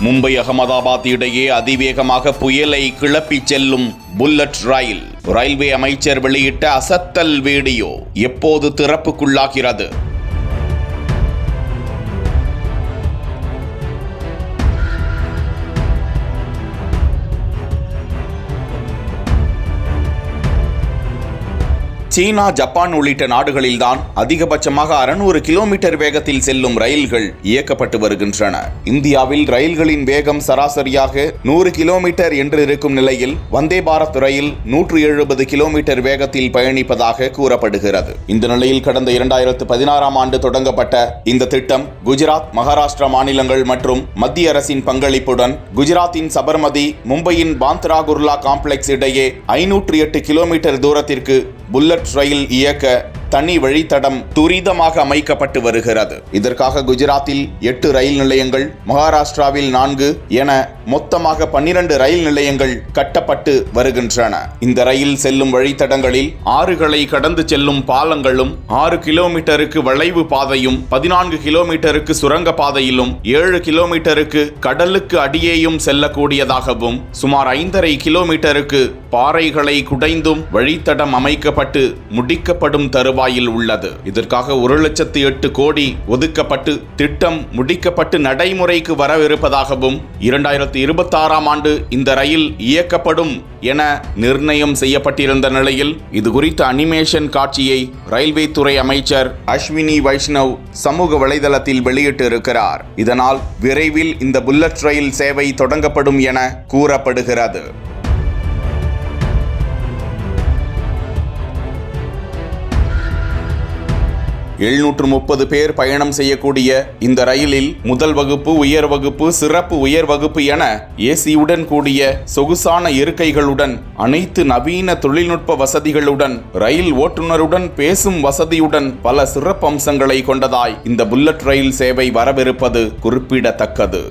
மும்பை அகமதாபாத் இடையே அதிவேகமாக புயலை கிளப்பிச் செல்லும் புல்லட் ரயில். ரயில்வே அமைச்சர் வெளியிட்ட அசத்தல் வீடியோ எப்போது திறப்புக்குள்ளாகிறது? சீனா, ஜப்பான் உள்ளிட்ட நாடுகளில்தான் அதிகபட்சமாக 600 கிலோமீட்டர் வேகத்தில் செல்லும் ரயில்கள் இயக்கப்பட்டு வருகின்றன. இந்தியாவில் ரயில்களின் வேகம் சராசரியாக 100 கிலோமீட்டர் என்று இருக்கும் நிலையில் வந்தே பாரத் ரயில் 170 கிலோமீட்டர் வேகத்தில் பயணிப்பதாக கூறப்படுகிறது. இந்த நிலையில் கடந்த 2016ஆம் ஆண்டு தொடங்கப்பட்ட இந்த திட்டம் குஜராத், மகாராஷ்டிரா மாநிலங்கள் மற்றும் மத்திய அரசின் பங்களிப்புடன் குஜராத்தின் சபர்மதி, மும்பையின் பாந்த்ரா குர்லா காம்ப்ளெக்ஸ் இடையே 508 கிலோமீட்டர் தூரத்திற்கு புல்லட் ரயில் இயக்க தனி வழித்தடம் துரிதமாக அமைக்கப்பட்டு வருகிறது. இதற்காக குஜராத்தில் 8 ரயில் நிலையங்கள், மகாராஷ்டிராவில் 4 என மொத்தமாக 12 ரயில் நிலையங்கள் கட்டப்பட்டு வருகின்றன. இந்த ரயில் செல்லும் வழித்தடங்களில் ஆறுகளை கடந்து செல்லும் பாலங்களும், 6 கிலோமீட்டருக்கு வளைவு பாதையும், 14 கிலோமீட்டருக்கு சுரங்க பாதையிலும், 7 கிலோமீட்டருக்கு கடலுக்கு அடியேயும் செல்லக்கூடியதாகவும், சுமார் 5.5 கிலோமீட்டருக்கு பாறைகளை குடைந்தும் வழித்தடம் அமைக்கப்பட்டு முடிக்கப்படும் தருவாயில் உள்ளது. இதற்காக 1,08 கோடி ஒதுக்கப்பட்டு திட்டம் முடிக்கப்பட்டு நடைமுறைக்கு வரவிருப்பதாகவும் 2026ஆம் ஆண்டு இந்த ரயில் இயக்கப்படும் என நிர்ணயம் செய்யப்பட்டிருந்த நிலையில் இது குறித்த அனிமேஷன் காட்சியை ரயில்வே துறை அமைச்சர் அஸ்வினி வைஷ்ணவ் சமூக வலைதளத்தில் வெளியிட்டு இருக்கிறார். இதனால் விரைவில் இந்த புல்லட் ரயில் சேவை தொடங்கப்படும் என கூறப்படுகிறது. 730 பேர் பயணம் செய்யக்கூடிய இந்த ரயிலில் முதல் வகுப்பு, உயர் வகுப்பு, சிறப்பு உயர் வகுப்பு என ஏசியுடன் கூடிய சொகுசான இருக்கைகளுடன், அனைத்து நவீன தொழில்நுட்ப வசதிகளுடன், ரயில் ஓட்டுநருடன் பேசும் வசதியுடன் பல சிறப்பம்சங்களை கொண்டதாய் இந்த புல்லட் ரயில் சேவை வரவிருப்பது குறிப்பிடத்தக்கது.